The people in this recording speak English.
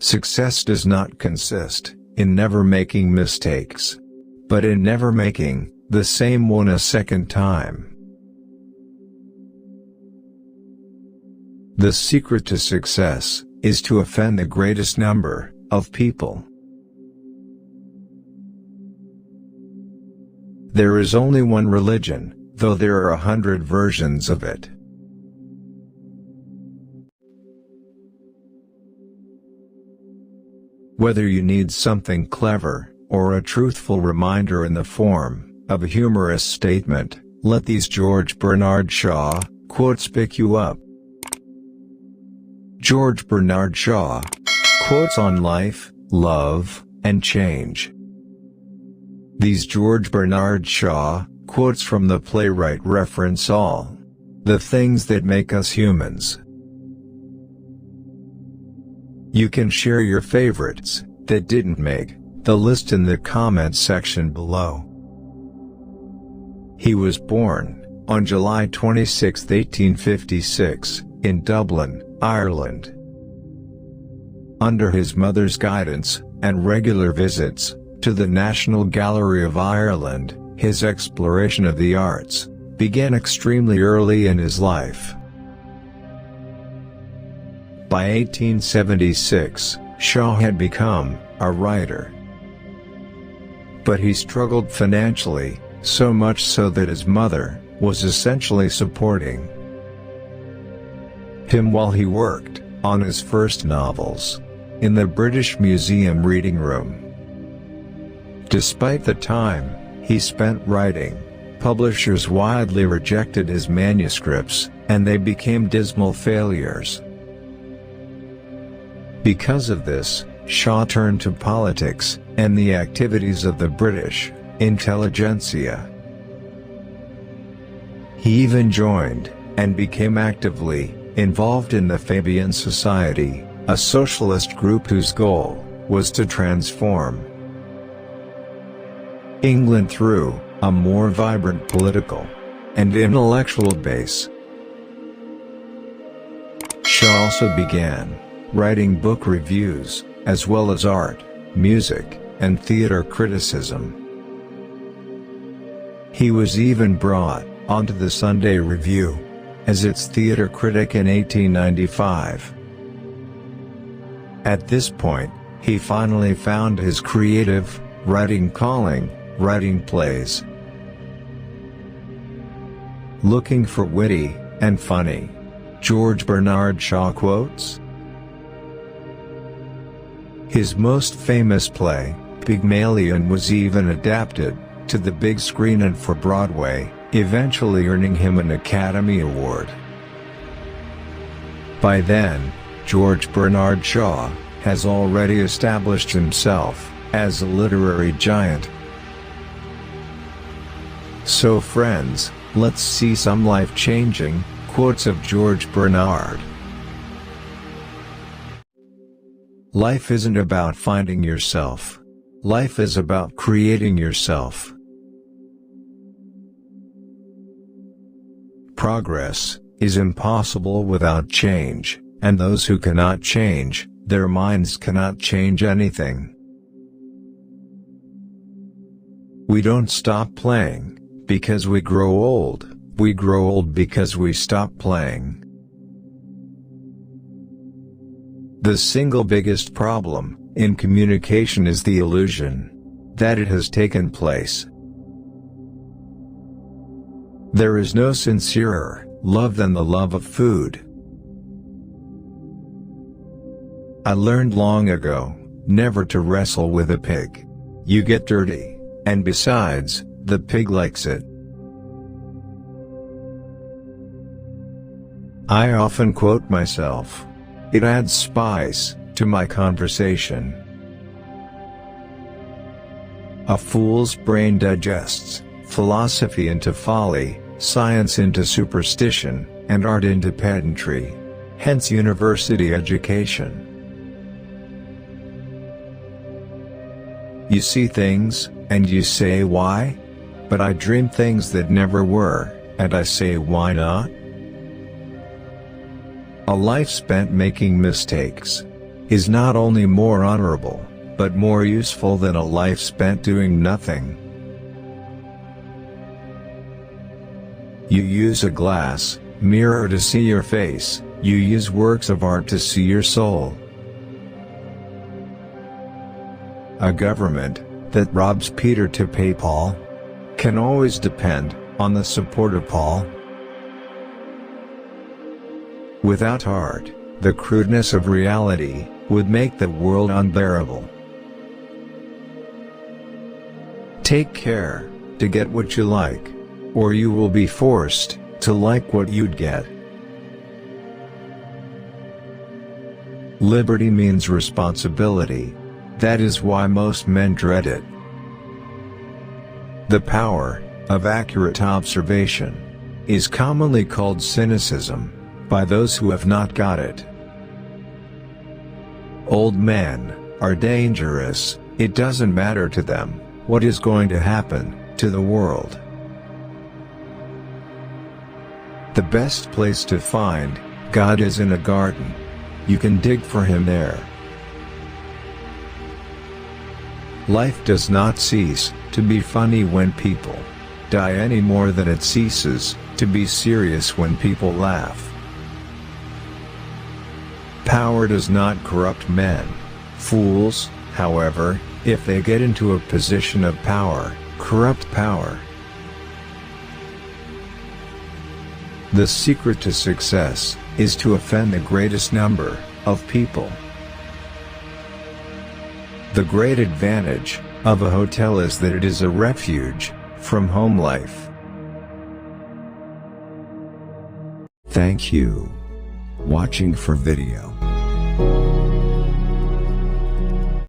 Success does not consist in never making mistakes, but in never making the same one a second time. The secret to success is to offend the greatest number of people. There is only one religion, though there are 100 versions of it. Whether you need something clever, or a truthful reminder in the form of a humorous statement, let these George Bernard Shaw quotes pick you up. George Bernard Shaw quotes on life, love, and change. These George Bernard Shaw quotes from the playwright reference all the things that make us humans. You can share your favorites that didn't make the list in the comments section below. He was born on July 26, 1856, in Dublin, Ireland. Under his mother's guidance and regular visits to the National Gallery of Ireland, his exploration of the arts began extremely early in his life. By 1876, Shaw had become a writer. But he struggled financially, so much so that his mother was essentially supporting him while he worked on his first novels in the British Museum reading room. Despite the time he spent writing, publishers widely rejected his manuscripts, and they became dismal failures. Because of this, Shaw turned to politics and the activities of the British intelligentsia. He even joined and became actively involved in the Fabian Society, a socialist group whose goal was to transform England through a more vibrant political and intellectual base. Shaw also began writing book reviews, as well as art, music, and theater criticism. He was even brought onto the Sunday Review as its theater critic in 1895. At this point, he finally found his creative writing calling, writing plays. Looking for witty and funny George Bernard Shaw quotes? His most famous play, Pygmalion, was even adapted to the big screen and for Broadway, eventually earning him an Academy Award. By then, George Bernard Shaw has already established himself as a literary giant. So friends, let's see some life-changing quotes of George Bernard. Life isn't about finding yourself. Life is about creating yourself. Progress is impossible without change, and those who cannot change their minds cannot change anything. We don't stop playing because we grow old, we grow old because we stop playing. The single biggest problem in communication is the illusion that it has taken place. There is no sincerer love than the love of food. I learned long ago never to wrestle with a pig. You get dirty, and besides, the pig likes it. I often quote myself. It adds spice to my conversation. A fool's brain digests philosophy into folly, science into superstition, and art into pedantry. Hence university education. You see things, and you say why? But I dream things that never were, and I say why not? A life spent making mistakes is not only more honorable, but more useful than a life spent doing nothing. You use a glass mirror to see your face, you use works of art to see your soul. A government that robs Peter to pay Paul can always depend on the support of Paul. Without art, the crudeness of reality would make the world unbearable. Take care to get what you like, or you will be forced to like what you'd get. Liberty means responsibility. That is why most men dread it. The power of accurate observation is commonly called cynicism by those who have not got it. Old men are dangerous. It doesn't matter to them what is going to happen to the world. The best place to find God is in a garden. You can dig for Him there. Life does not cease to be funny when people die any more than it ceases to be serious when people laugh. Power does not corrupt men. Fools, however, if they get into a position of power, corrupt power. The secret to success is to offend the greatest number of people. The great advantage of a hotel is that it is a refuge from home life. Thank you. Watching for video.